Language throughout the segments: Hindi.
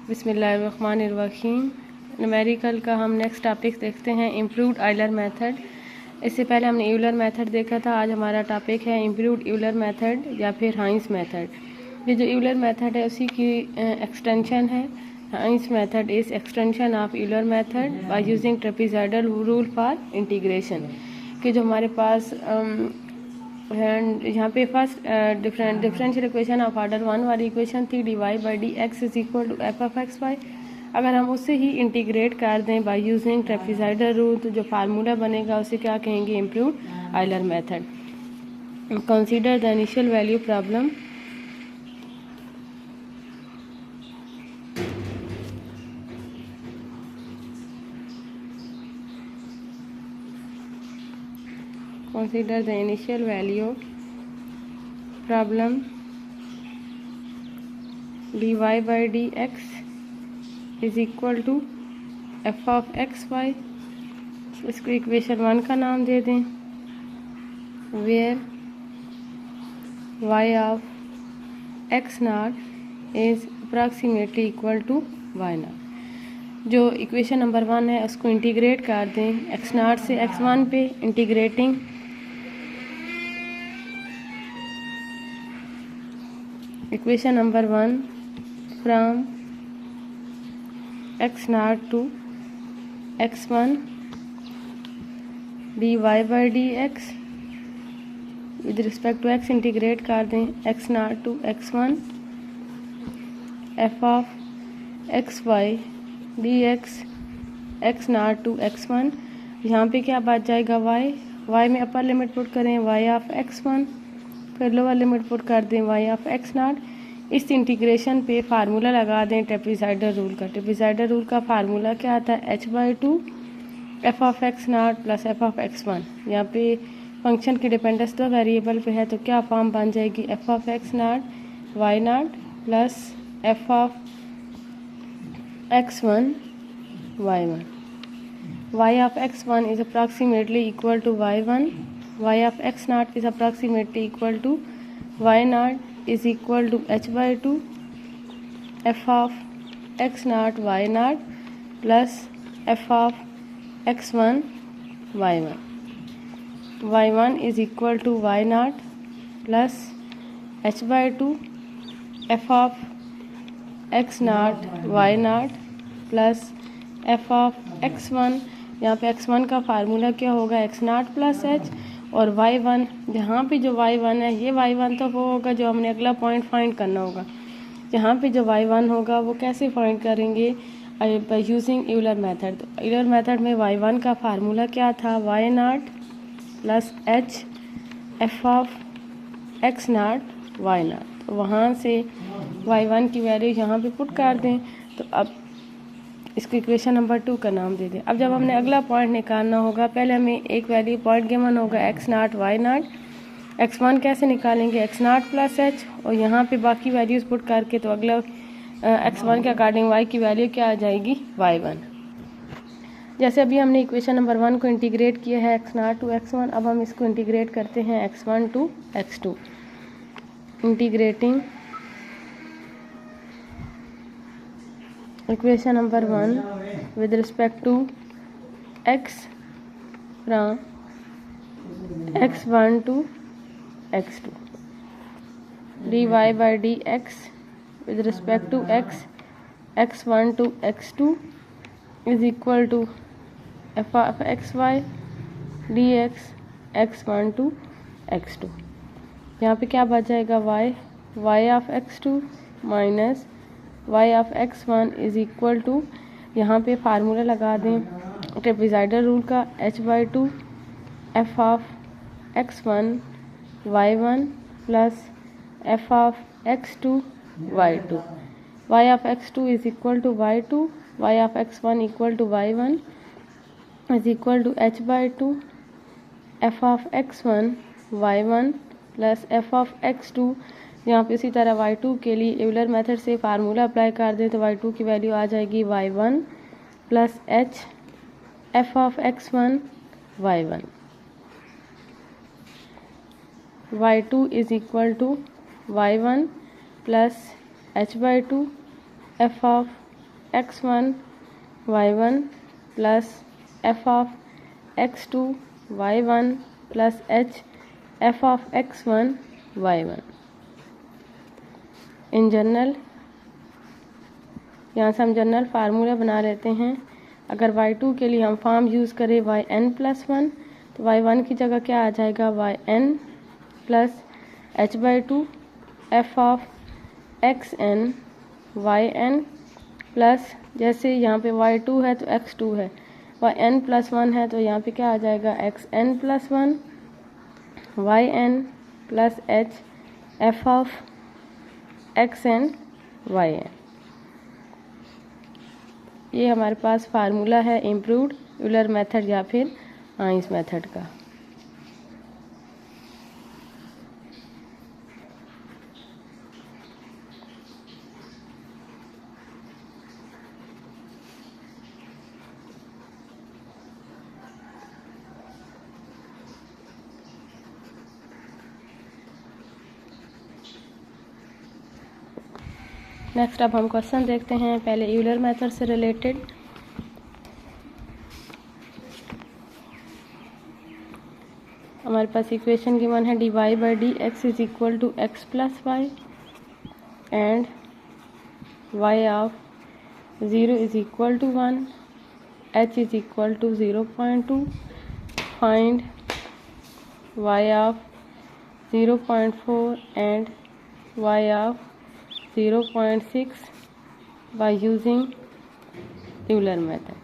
बिस्मिल्लाहिर्रहमानिर्रहीम। न्यूमेरिकल का हम नेक्स्ट टॉपिक देखते हैं इम्प्रूव्ड आइलर मेथड। इससे पहले हमने यूलर मेथड देखा था। आज हमारा टॉपिक है इम्प्रूव्ड यूलर मेथड या फिर हाइंस मेथड। ये जो यूलर मेथड है उसी की एक्सटेंशन है। Heun's method is extension of Euler method by using trapezoidal rule for integration. कि जो हमारे पास यहाँ पे first differential equation of order 1 वाली इक्वेशन थी dy by D X is equal to F of x Y. अगर हम उससे ही इंटीग्रेट कर दें बाय यूजिंग ट्रेपेजॉइडल रूल तो जो फार्मूला बनेगा उसे क्या कहेंगे, improved Euler method. Consider the initial value problem. Consider the initial value problem dy by dx is equal to f of x y। इसको इक्वेशन 1 का नाम दे दें, where y of x naught is approximately equal to y naught। जो इक्वेशन नंबर 1 है उसको इंटीग्रेट कर दें x naught से x1 पे। Integrating equation number 1 from x naught to x1 dy by dx with respect to x integrate कर दें x naught to x1 f of x y dx x naught to x1। यहाँ पे क्या बच जाएगा y में अपर लिमिट पुट करें y ऑफ x1, फिर लोअर लिमिट पुट कर दें y ऑफ x नॉट। इस इंटीग्रेशन पे फार्मूला लगा दें ट्रेपेजॉइडल रूल का। ट्रेपेजॉइडल रूल का फार्मूला क्या आता है, h/2 f of x nought plus f of x1। यहाँ पे फंक्शन की डिपेंडेंस दो वेरिएबल पे है तो क्या फॉर्म बन जाएगी, f of x nought y nought plus f of x1 y1। y of x1 is approximately equal to y1, y of x naught is approximately equal to y naught is equal to h/2 f of x naught y naught plus f of x1 y1। y1 is equal to y naught plus h/2 f of x naught y naught plus f of x1। यहाँ पे x1 का फार्मूला क्या होगा, x नॉट प्लस h, और y1 यहाँ पे जो y1 है ये y1 तो वो होगा जो हमने अगला पॉइंट फाइंड करना होगा। यहाँ पे जो y1 होगा वो कैसे फाइंड करेंगे, बाय यूजिंग यूलर मेथड। तो यूलर मेथड में y1 का फार्मूला क्या था, y nought plus h f of x nought y not. तो वहाँ से y1 की वैल्यू यहाँ पे पुट कर दें। तो अब इसको इक्वेशन नंबर 2 का नाम दे दें। अब जब हमने अगला पॉइंट निकालना होगा, पहले हमें एक वैल्यू पॉइंट गिवन होगा x nought y not. x1 कैसे निकालेंगे, x नॉट प्लस h, और यहाँ पे बाकी वैल्यूज़ पुट करके तो अगला x1 के अकॉर्डिंग y की वैल्यू क्या आ जाएगी, y1। जैसे अभी हमने इक्वेशन नंबर 1 को इंटीग्रेट किया है x नॉट टू x1, अब हम इसको इंटीग्रेट करते हैं x1 to x2। Integrating equation number 1 with respect to x from x1 to x2 dy by dx with respect to x x1 to x2 is equal to f of xy dx x1 to x2। यहाँ पे क्या बच जाएगा, y of x2 minus y of x1 is equal to, यहाँ पे फार्मूला लगा दें ट्रेपेजॉइडल रूल का, h/2 f of x1 y1 plus f of x2 y2। y of x2 is equal to y2, y of x1 equal to y1 is equal to h/2 f of x1 y1 plus f of x2। यहाँ पे इसी तरह y2 के लिए यूलर मेथड से फार्मूला अप्लाई कर दें तो y2 की वैल्यू आ जाएगी y1 plus h f of x1 y1। y2 is equal to y1 plus h/2 f of x1 y1 plus f of x2 y1 plus h f of x1 y1। In general यहाँ से हम जनरल फार्मूला बना लेते हैं। अगर y2 के लिए हम फॉर्म यूज़ करें yn+1 तो y1 की जगह क्या आ जाएगा yn plus h/2 f of xn yn plus जैसे यहाँ पे y2 है तो x2 है, yn+1 है तो यहाँ पे क्या आ जाएगा xn+1 yn plus h f of xn yn। ये हमारे पास फार्मूला है इम्प्रूव्ड यूलर मेथड या फिर आइंस मेथड का। नेक्स्ट अब हम क्वेश्चन देखते हैं। पहले यूलर मेथड से रिलेटेड। हमारे पास इक्वेशन गिवन है dy/dx is equal to x plus y and y of 0 is equal to 1, h is equal to 0.2, find y of 0.4 and y of 0.6 by using Euler method।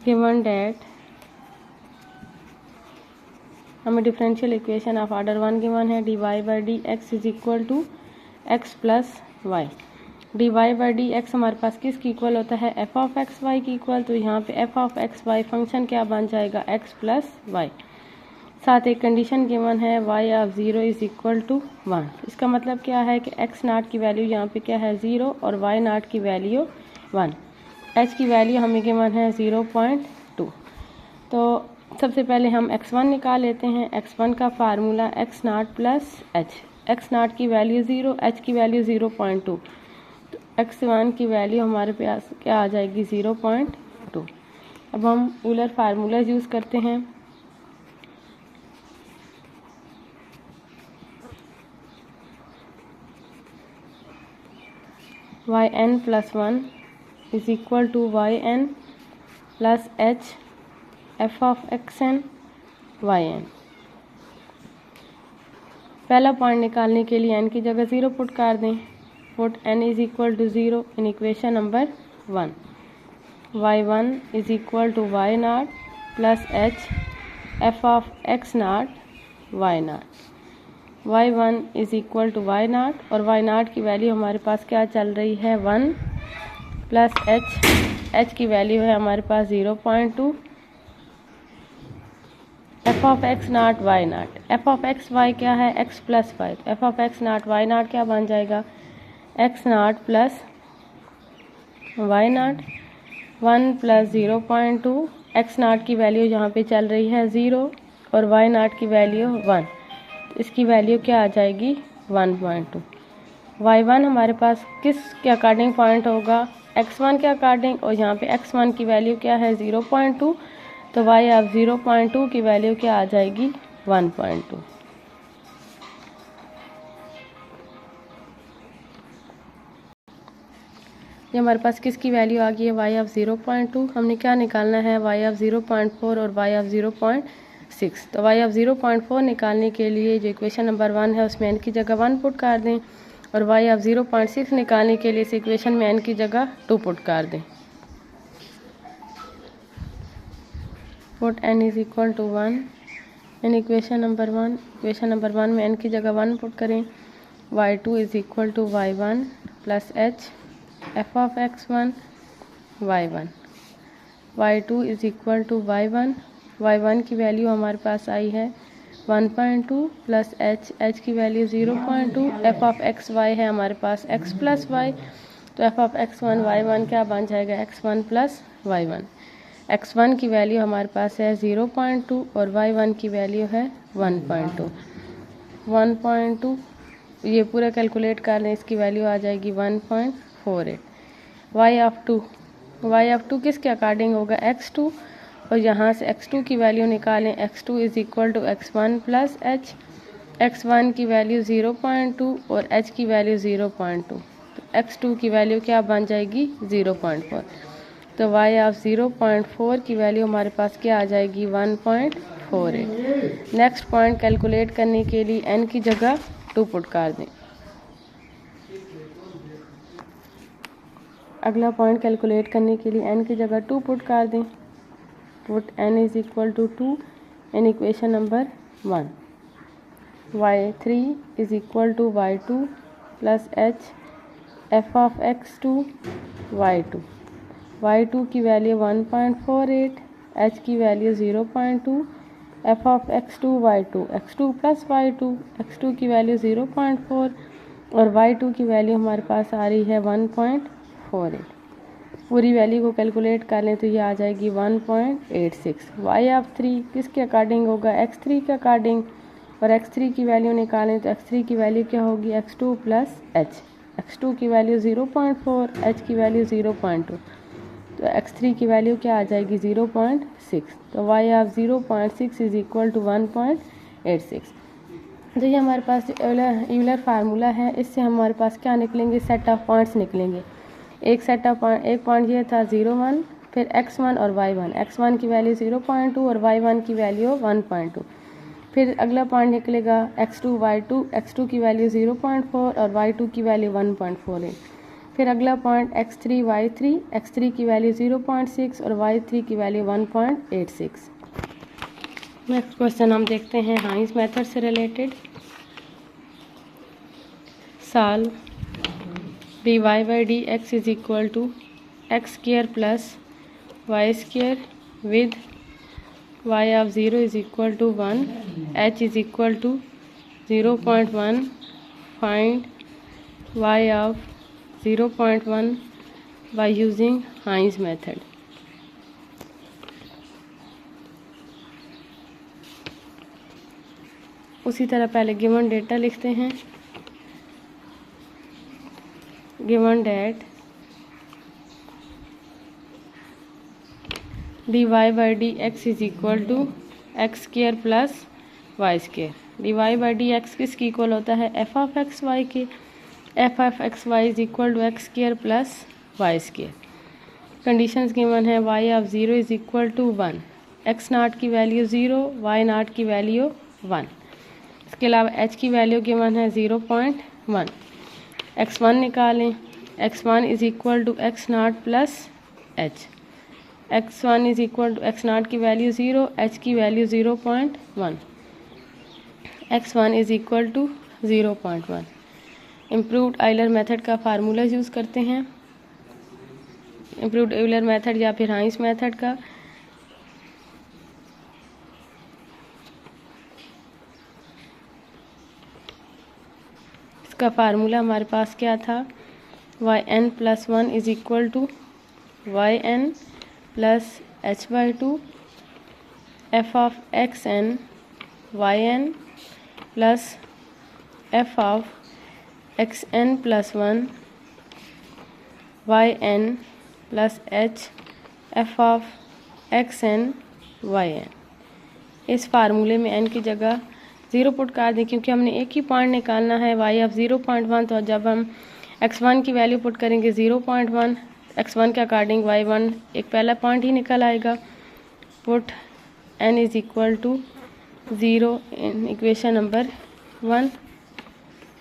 Given that हमें differential equation of order 1 given है dy/dx is equal to x plus y. dy/dx हमारे पास किसकी इक्वल होता है f ऑफ एक्स वाई की इक्वल, तो यहाँ पे f of x y function क्या बन जाएगा x प्लस वाई। साथ एक कंडीशन गिवन है y of 0 is equal to 1। इसका मतलब क्या है कि x नॉट की वैल्यू यहाँ पे क्या है 0 और y नॉट की वैल्यू 1। h की वैल्यू हमें गिवन है 0.2। तो सबसे पहले हम x1 निकाल लेते हैं। x1 का formula x nought plus h, x nought की वैल्यू 0, h की वैल्यू 0.2, तो x1 की वैल्यू हमारे पास क्या आ जाएगी 0.2। अब हम यूलर फार्मूला यूज़ करते हैं। yn plus 1 is equal to yn plus h f of xn yn। पहला पॉइंट निकालने के लिए n की जगह 0 पुट कर दें। Put n is equal to 0 in equation number 1। y1 is equal to y nought plus h f of x nought y nought. y1 is equal to y nought और y नॉट की वैल्यू हमारे पास क्या चल रही है 1 प्लस h की वैल्यू है हमारे पास 0.2। f of x nought y nought, f of x y क्या है x plus y, f of x nought y nought क्या बन जाएगा x nought plus y nought. 1 plus 0.2, x nought की वैल्यू यहाँ पे चल रही है 0 और y नॉट की वैल्यू 1, इसकी वैल्यू क्या आ जाएगी 1.2। y1 हमारे पास किस के अकॉर्डिंग पॉइंट होगा x1 के अकॉर्डिंग, और यहाँ पे x1 की वैल्यू क्या है 0.2, तो y ऑफ 0.2 की वैल्यू क्या आ जाएगी 1.2। ये हमारे पास किसकी वैल्यू आ गई है y ऑफ 0.2। हमने क्या निकालना है y ऑफ 0.4 और y ऑफ 0.6। तो y ऑफ 0.4 निकालने के लिए जो इक्वेशन नंबर 1 है उसमें n की जगह 1 पुट कर दें, और y ऑफ 0.6 निकालने के लिए इस इक्वेशन में n की जगह 2 पुट कर दें। Put n is equal to 1 in equation number 1। Equation number 1 में n की जगह 1 पुट करें। y2 is equal to y1 plus h f of x1 y1। y2 is equal to y1, y1 की वैल्यू हमारे पास आई है 1.2 प्लस h की value 0.2। f of x y है हमारे पास x प्लस वाई, तो f ऑफ x1 y1 क्या बन जाएगा x1 प्लस y1। x1 की वैल्यू हमारे पास है 0.2 और y1 की वैल्यू है 1.2। 1.2 ये पूरा कैलकुलेट कर लें, इसकी वैल्यू आ जाएगी 1.48। y ऑफ 2 किसके अकॉर्डिंग होगा, x2, और यहाँ से x2 की वैल्यू निकालें। x2 is equal to x1 plus h। x1 की वैल्यू 0.2 और h की वैल्यू 0.2, तो x2 की वैल्यू क्या बन जाएगी 0.4। तो y ऑफ 0.4 की वैल्यू हमारे पास क्या आ जाएगी 1.48। नेक्स्ट पॉइंट कैलकुलेट करने के लिए n की जगह 2 पुट कर दें। अगला पॉइंट कैलकुलेट करने के लिए n की जगह 2 पुट कर दें। Put n is equal to 2 in equation number 1। y3 is equal to y2 plus h f of x2 y2। y2 की वैल्यू 1.48, h की value 0.2, f of x2 y2, x2 plus y2, x2 की वैल्यू 0.4 और y2 की वैल्यू हमारे पास आ रही है 1.48। पूरी वैल्यू को कैलकुलेट कर लें तो ये आ जाएगी 1.86। y ऑफ 3 किसके अकॉर्डिंग होगा, x3 के अकॉर्डिंग, और x3 की वैल्यू निकालें तो x3 की वैल्यू क्या होगी x2 प्लस h। x2 की वैल्यू 0.4, h की वैल्यू 0.2, तो x3 की वैल्यू क्या आ जाएगी 0.6। तो y of 0.6 is equal to 1.86। तो ये हमारे पास यूलर फार्मूला है, इससे हमारे पास क्या निकलेंगे, सेट ऑफ पॉइंट्स निकलेंगे। एक पॉइंट ये था 0, 1, फिर x1 और y1। x1 की वैल्यू 0.2 और y1 की वैल्यू 1.2। फिर अगला पॉइंट निकलेगा x2 y2, x2 की वैल्यू 0.4 और y2 की वैल्यू 1.48। फिर अगला पॉइंट x3 y3, x3 की वैल्यू 0.6 और y3 की वैल्यू 1.86। नेक्स्ट क्वेश्चन हम देखते हैं हाइंस मेथड से related. Solve dy by dx is equal to x square plus y square with y of 0 is equal to 1, h is equal to 0.1, find y of 0.1 by using Heinz method। उसी तरह पहले गिवन डेटा लिखते हैं। Given data dy by dx is equal to x square plus y square. dy by dx किसकी इक्वल होता है, f ऑफ एक्स वाई के। f of x y is equal to x square plus y square. Conditions given है y of 0 is equal to 1, x nought की वैल्यू 0, y नॉट की वैल्यू 1। इसके अलावा h की वैल्यू गिवन है 0.1। x1 निकालें, x1 is equal to x nought plus h। x1 is equal to x nought की वैल्यू 0, h की value 0.1, x1 is equal to 0.1। Improved Euler method का फार्मूला यूज़ करते हैं। इम्प्रूव्ड आइलर मेथड या फिर हाइंस मेथड का इसका फार्मूला हमारे पास क्या था, yn plus 1 is equal to yn plus h/2 f of xn yn plus f of xn plus 1 yn plus h f of xn yn। इस फार्मूले में n की जगह 0 पुट कर दें क्योंकि हमने एक ही पॉइंट निकालना है y ऑफ 0.1। तो जब हम x1 की वैल्यू पुट करेंगे 0.1, x1 के अकॉर्डिंग y1 एक पहला पॉइंट ही निकल आएगा। Put n is equal to 0 in equation number 1।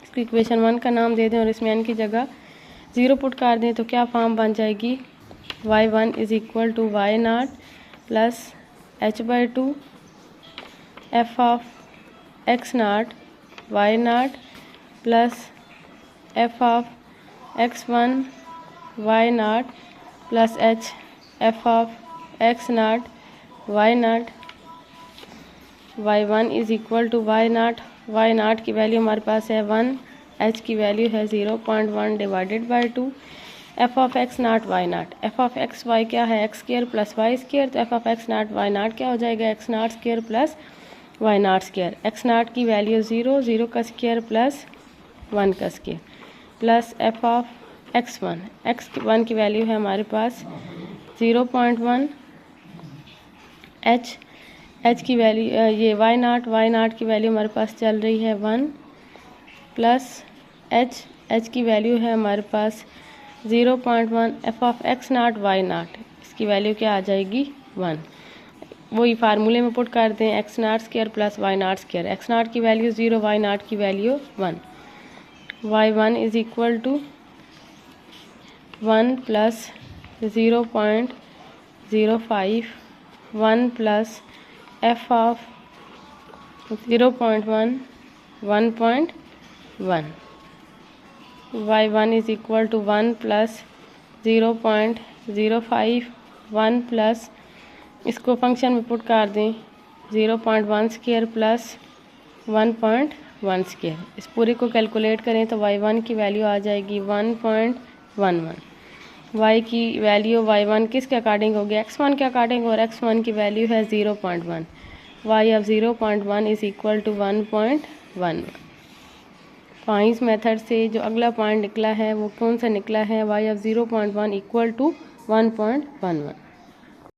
इसको इक्वेशन 1 का नाम दे दें और इसमें n की जगह 0 पुट कर दें तो क्या फॉर्म बन जाएगी, y1 is equal to y nought plus h/2 f of x nought y nought plus f of x1 y nought plus h f of x nought y nought. y1 is equal to y nought की वैल्यू हमारे पास है 1, h की वैल्यू है 0.1 divided by 2, f of x naught Y nought, f of x y क्या है x square plus y square, तो F of x naught Y नाट क्या हो जाएगा x nought square plus y nought square. X nought की वैल्यू 0, 0 का स्क्र प्लस 1 का square plus f of x one की वैल्यू है हमारे पास 0.1, एच की वैल्यू ये वाई नाट की वैल्यू हमारे पास चल रही है 1 प्लस एच की वैल्यू है हमारे पास 0.1, F of x naught Y naught इसकी वैल्यू क्या आ जाएगी 1। वही फार्मूले में पुट कर दें x nought square plus y nought square, x nought की वैल्यू 0, वाई नाट की value 1, y1 is equal to 1 plus 0.05, 1 plus f of 0.1, 1.1, y1 is equal to 1 plus 0.05, 1 plus इसको फंक्शन में पुट कर दें 0.1 स्क्र प्लस 1.1 स्क्र। इस पूरे को कैलकुलेट करें तो y1 की वैल्यू आ जाएगी 1.11। y की वैल्यू y1 किसके अकॉर्डिंग होगी x1 के अकॉर्डिंग, और x1 की वैल्यू है 0.1, y of 0.1 is equal to 1.11। Heun's method से जो अगला पॉइंट निकला है वो कौन सा निकला है y ऑफ 0.1 इक्वल टू 1.11।